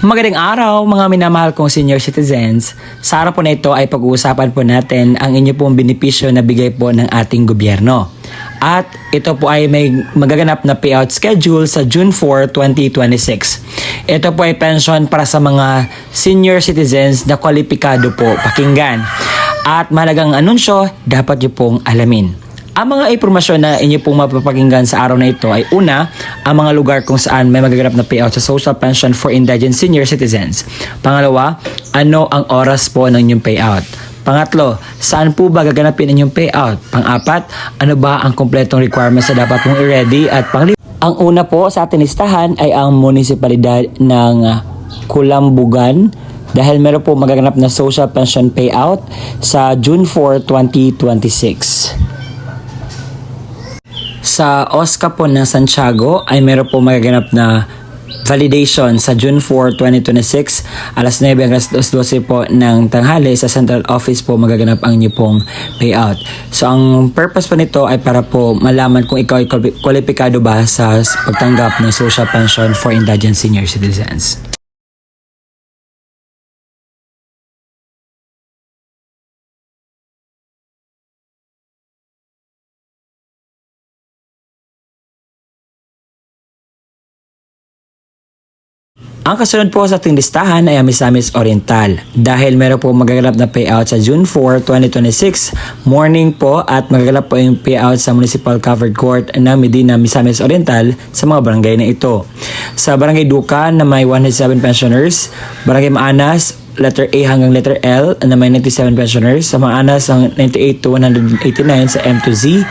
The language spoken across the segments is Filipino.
Magandang araw mga minamahal kong senior citizens. Sa araw po na ito ay pag-uusapan po natin ang inyo pong benepisyo na bigay po ng ating gobyerno. At ito po ay may magaganap na payout schedule sa June 4, 2026. Ito po ay pension para sa mga senior citizens na kwalipikado po pakinggan. At mahalagang anunsyo, dapat nyo pong alamin. Ang mga impormasyon na inyo pong mapapakinggan sa araw na ito ay una, ang mga lugar kung saan may magaganap na payout sa social pension for indigent senior citizens. Pangalawa, ano ang oras po ng inyong payout? Pangatlo, saan po ba gaganapin inyong payout? Pang-apat, ano ba ang kompletong requirements na dapat mong i-ready? At panglima, ang una po sa ating listahan ay ang munisipalidad ng Kulambugan dahil meron po magaganap na social pension payout sa June 4, 2026. Sa OSCA po ng Santiago ay meron po magaganap na validation sa June 4, 2026 alas 9 hanggang alas 12 po ng tanghali sa central office po magaganap ang inyo pong payout. So ang purpose po nito ay para po malaman kung ikaw ay kwalipikado ba sa pagtanggap ng social pension for indigent senior citizens. Ang kasunod po sa ating listahan ay ang Misamis Oriental dahil meron po magaganap na payout sa June 4, 2026 morning po at magaganap po yung payout sa Municipal Covered Court ng Medina, Misamis Oriental sa mga barangay na ito. Sa Barangay Duca na may 107 pensioners, Barangay Maanas letter A hanggang letter L na may 97 pensioners, sa Maanas ang 98 to 189 sa M to Z,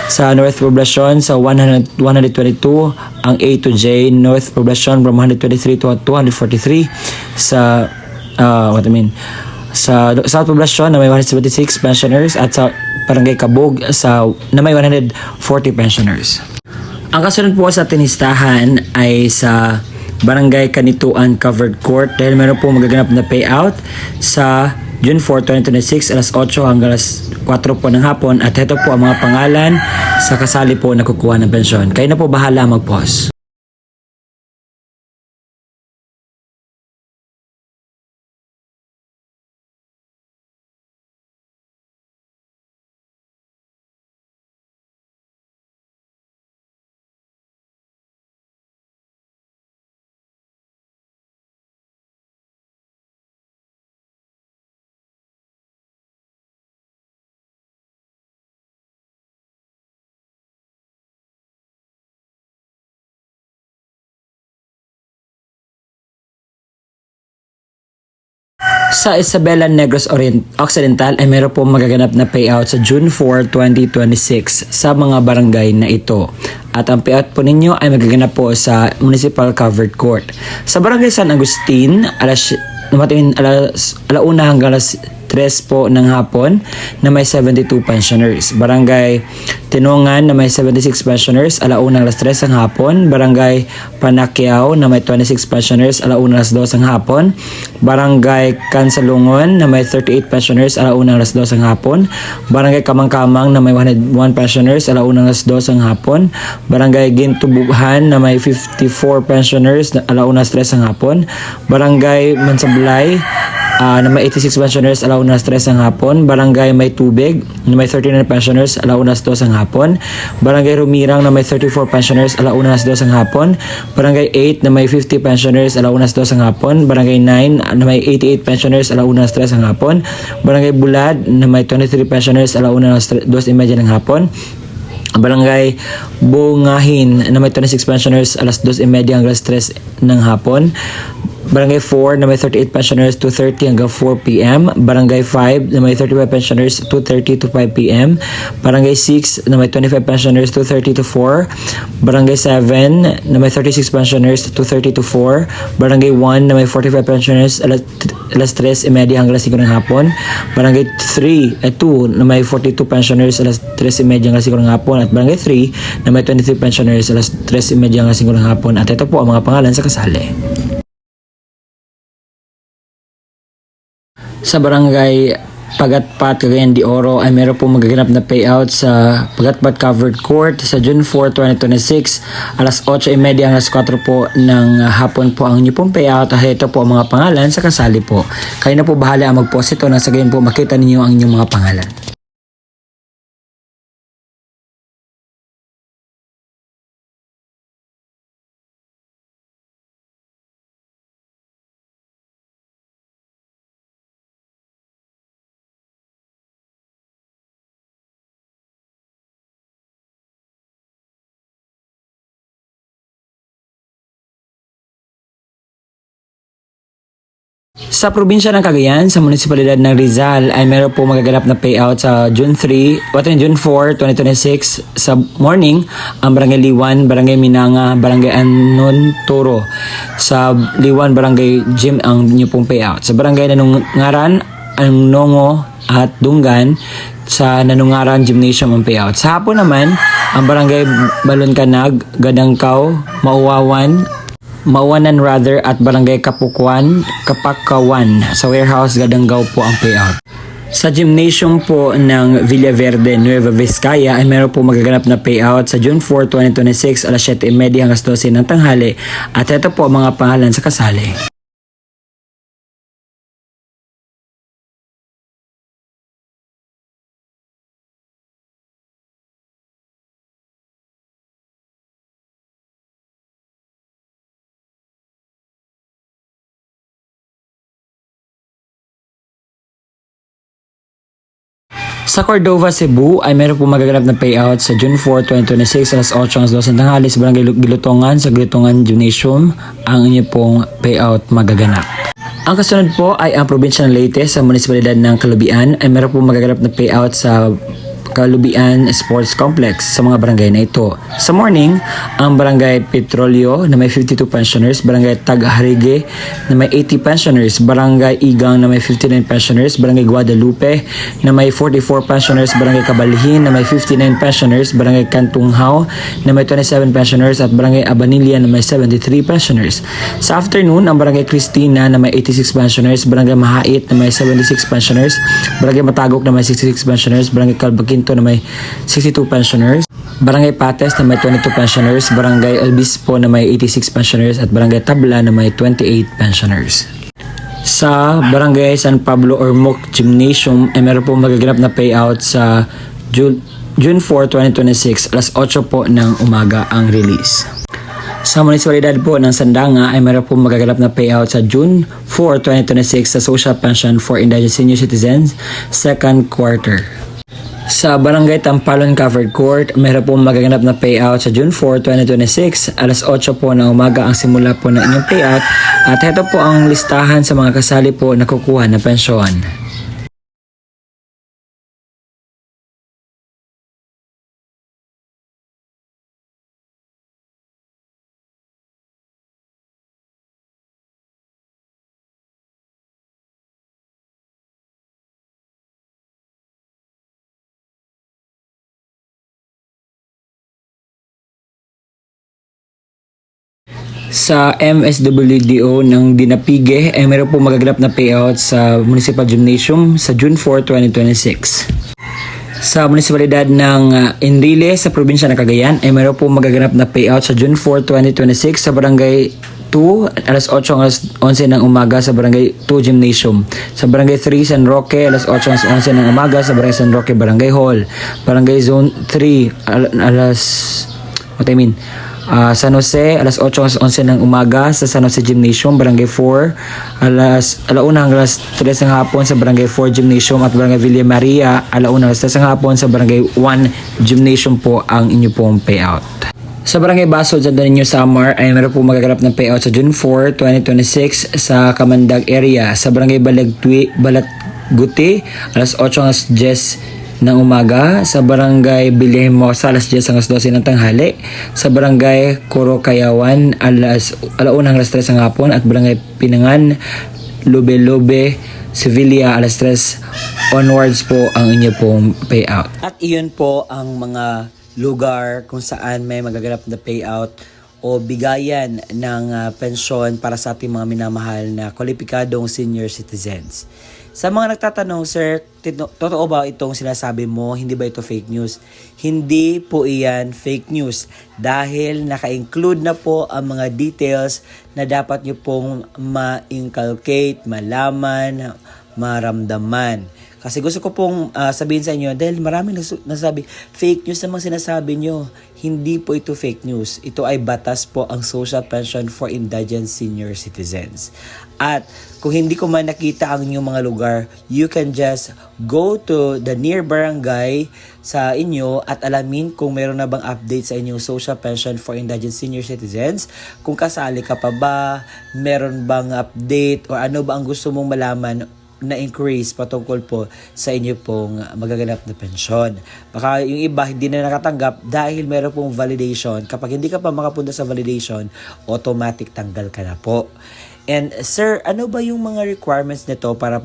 sa North Poblacion sa 122 ang A to J, North Poblacion from 123 to 243, sa sa South Poblacion na may 176 pensioners at sa Barangay Kabog na may 140 pensioners. Ang kasunod po sa tinistahan ay sa Barangay Kanituan Covered Court dahil meron po magaganap na payout sa June 4, 2026 alas 8 hanggang alas 4 po ng hapon at ito po ang mga pangalan sa kasali po na kukuha ng pensyon. Kayo na po bahala mag-pause. Sa Isabela Negros Occidental ay meron po magaganap na payout sa June 4, 2026 sa mga barangay na ito. At ang payout po ninyo ay magaganap po sa Municipal Covered Court. Sa Barangay San Agustin, alauna hanggang alas 3 po ng hapon na may 72 pensioners. Barangay Tinungan na may 76 pensioners, alauna alas 3 ng hapon. Barangay Panakiao na may 26 pensioners, alauna alas 2 ng hapon. Barangay Kansalungon na may 38 pensioners, alauna alas 2 ng hapon. Barangay Kamangkamang na may 101 pensioners, alauna alas 2 ng hapon. Barangay Gintubuhan na may 54 pensioners, alauna alas 3 ng hapon. Barangay Mansablay na may 86 pensioners, alauna alas 3 ng hapon. Barangay May Tubig na may 39 pensioners, alauna alas 2 ng hapon. Barangay Rumirang na may 34 pensioners, alauna alas 2 ng hapon. Barangay 8 na may 50 pensioners, alauna alas 2 ng hapon. Barangay 9 na may 88 pensioners, alauna alas 3 ng hapon. Barangay Bulad na may 23 pensioners, alauna alas 2:30 ng hapon. Barangay Bungahin na may 26 pensioners, alas 2:30 hanggang alas 3 ng hapon. Barangay 4 na may 38 pensioners, 2:30 hanggang 4 p.m. Barangay 5 na may 35 pensioners, 2:30 to 5 p.m. Barangay 6 na may 25 pensioners, 2:30 to 4. Barangay 7 na may 36 pensioners, 2:30 to 4. Barangay 1 na may 45 pensioners, alas 3:30 hanggang alas 5 ng hapon. Barangay 2 na may 42 pensioners, alas 3:30 hanggang alas 5 ng hapon. At Barangay 3 na may 23 pensioners, alas 3:30 hanggang alas 5 ng hapon. At ito po ang mga pangalan sa kasali. Sa Barangay Pagatpat Cagayan de Oro ay meron po magaganap na payout sa Pagatpat Covered Court sa June 4, 2026 alas 8:30 hanggang alas 4 po ng hapon po ang inyo pong payout at ito po ang mga pangalan sa kasali po. Kayo na po bahala ang mag-post ito nang sa gayon po makita ninyo ang inyong mga pangalan. Sa probinsya ng Cagayan, sa munisipalidad ng Rizal ay meron po magaganap na payout sa June 4, 2026 sa morning ang Barangay Liwan, Barangay Minanga, Barangay Anon Toro. Sa Liwan, Barangay Gym ang inyo pong payout. Sa Barangay Nanungaran, Nongo at Dungan, sa Nanungaran Gymnasium ang payout. Sa hapon naman, ang Barangay Baloncanag, Gadangkaw, Mauwanan at Barangay Kapakawan sa warehouse Gadanggaw po ang payout. Sa gymnasium po ng Villaverde, Nueva Vizcaya ay meron po magaganap na payout sa June 4, 2026 alas 7:30 hanggang 12 ng tanghali at ito po ang mga pangalan sa kasali. Sa Cordova, Cebu ay meron po magaganap na payout sa June 4, 2026 alas 8 hanggang 12 ng tanghali sa Barangay Gilutongan sa Gilutongan Gymnasium ang inyo pong payout magaganap. Ang kasunod po ay ang probinsya ng Leyte sa munisipalidad ng Kalubian ay meron po magaganap na payout sa Kalubian Sports Complex sa mga barangay na ito. Sa morning, ang Barangay Petrolyo na may 52 pensioners, Barangay Tagharige na may 80 pensioners, Barangay Igang na may 59 pensioners, Barangay Guadalupe na may 44 pensioners, Barangay Kabalhin na may 59 pensioners, Barangay Kantunghaw na may 27 pensioners at Barangay Abanilla na may 73 pensioners. Sa afternoon, ang Barangay Cristina na may 86 pensioners, Barangay Mahait na may 76 pensioners, Barangay Matagok na may 66 pensioners, Barangay Calbaquinto na may 62 pensioners, Barangay Pates na may 22 pensioners, Barangay Obispo na may 86 pensioners at Barangay Tabla na may 28 pensioners. Sa Barangay San Pablo Ormoc Gymnasium ay meron po magaganap na payout sa June 4, 2026 alas 8 po ng umaga ang release. Sa munisipalidad po ng Sandanga ay meron po magaganap na payout sa June 4, 2026 sa Social Pension for Indigent Senior Citizens second quarter. Sa Barangay Tampalon Covered Court, mayroon po magaganap na payout sa June 4, 2026. Alas 8 po ng umaga ang simula po ng inyong payout at ito po ang listahan sa mga kasali po na kukuha ng pensyon. Sa MSWDO ng Dinapige ay meron po magaganap na payout sa Municipal Gymnasium sa June 4, 2026. Sa munisipalidad ng Enrile sa probinsya ng Cagayan ay meron po magaganap na payout sa June 4, 2026 sa Barangay 2 alas 8 hanggang alas 11 ng umaga sa Barangay 2 Gymnasium. Sa Barangay 3 San Roque alas 8 hanggang 11 ng umaga sa Barangay San Roque Barangay Hall. Barangay Zone 3 San Jose, alas 8 hanggang 11 ng umaga sa San Jose Gymnasium, Barangay 4, alauna hanggang alas 3 ng hapon sa Barangay 4 Gymnasium at Barangay Villa Maria, alauna hanggang alas 3 ng hapon sa Barangay 1 Gymnasium po ang inyo pong payout. Sa Barangay Basod, Santa Niño, Samar ay meron po magaganap ng payout sa June 4, 2026 sa Kamandag area. Sa Barangay Balatguti, alas 8 hanggang alas 10 ng umaga sa Barangay Bilihimosa alas 10 hanggang 12 ng tanghali, sa Barangay Corocayawan alauna hanggang alas 3 ng hapon at Barangay Pinangan Lobe Sevilla alas 3 onwards po ang inyo pong payout. At iyon po ang mga lugar kung saan may magaganap na payout o o bigayan ng pensyon para sa ating mga minamahal na kwalipikadong senior citizens. Sa mga nagtatanong, sir, totoo ba itong sinasabi mo? Hindi ba ito fake news? Hindi po iyan fake news dahil naka-include na po ang mga details na dapat nyo pong ma-inculcate, malaman, maramdaman. Kasi gusto ko pong sabihin sa inyo, dahil maraming nasabi, fake news namang sinasabi nyo. Hindi po ito fake news. Ito ay batas po ang Social Pension for Indigent Senior Citizens. At kung hindi ko man nakita ang inyong mga lugar, you can just go to the near barangay sa inyo at alamin kung meron na bang update sa inyong Social Pension for Indigent Senior Citizens. Kung kasali ka pa ba, meron bang update o ano ba ang gusto mong malaman na increase patungkol po sa inyo pong magaganap na pensyon. Baka yung iba hindi na nakatanggap dahil meron pong validation. Kapag hindi ka pa makapunta sa validation, automatic tanggal ka na po. And sir, ano ba yung mga requirements nito para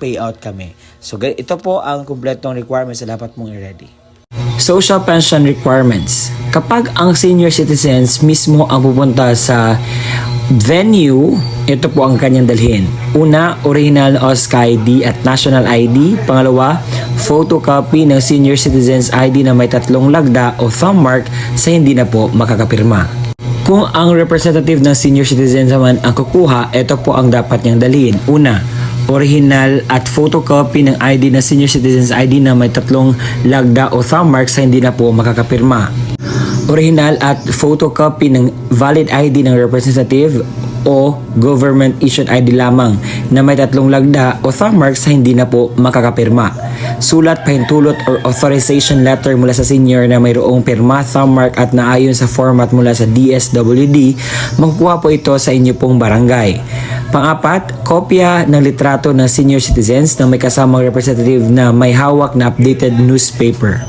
payout kami? So ito po ang kumpletong requirements na dapat mong i-ready. Social pension requirements. Kapag ang senior citizens mismo ang pupunta sa venue, ito po ang kanyang dalhin. Una, original OSCA ID at national ID. Pangalawa, photocopy ng senior citizens ID na may 3 lagda o thumb mark sa hindi na po makakapirma. Kung ang representative ng senior citizens naman ang kukuha, ito po ang dapat niyang dalhin. Una, original at photocopy ng ID ng senior citizens ID na may 3 lagda o thumb mark sa hindi na po makakapirma. Original at photocopy ng valid ID ng representative o government issued ID lamang na may 3 lagda o thumb mark sa hindi na po makakapirma. Sulat, pahintulot or authorization letter mula sa senior na mayroong pirma, thumb mark at naayon sa format mula sa DSWD, makukuha po ito sa inyo pong barangay. Pang-apat, kopya ng litrato ng senior citizens na may kasamang representative na may hawak na updated newspaper.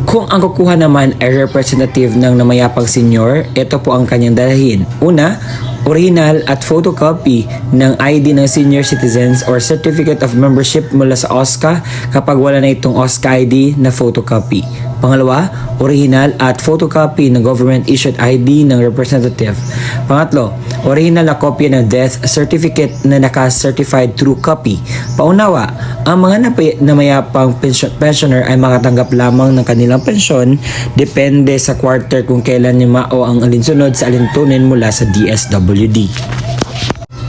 Kung ang kukuha naman ay representative ng namayapang senior, ito po ang kanyang dalhin. Una, original at photocopy ng ID ng senior citizens or certificate of membership mula sa OSCA kapag wala na itong OSCA ID na photocopy. Pangalawa, original at photocopy ng government issued ID ng representative. Pangatlo, original na kopya ng death certificate na naka-certified true copy. Paunawa, ang mga namayapang pensioner ay makatanggap lamang ng kanilang pensyon depende sa quarter kung kailan o ang alinsunod sa alintunin mula sa DSWD.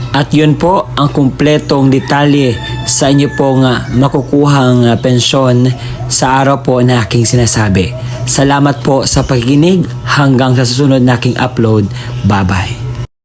At yun po ang kumpletong detalye sa inyo pong makukuhang pensyon sa araw po na aking sinasabi. Salamat po sa pakikinig. Hanggang sa susunod na aking upload. Bye-bye.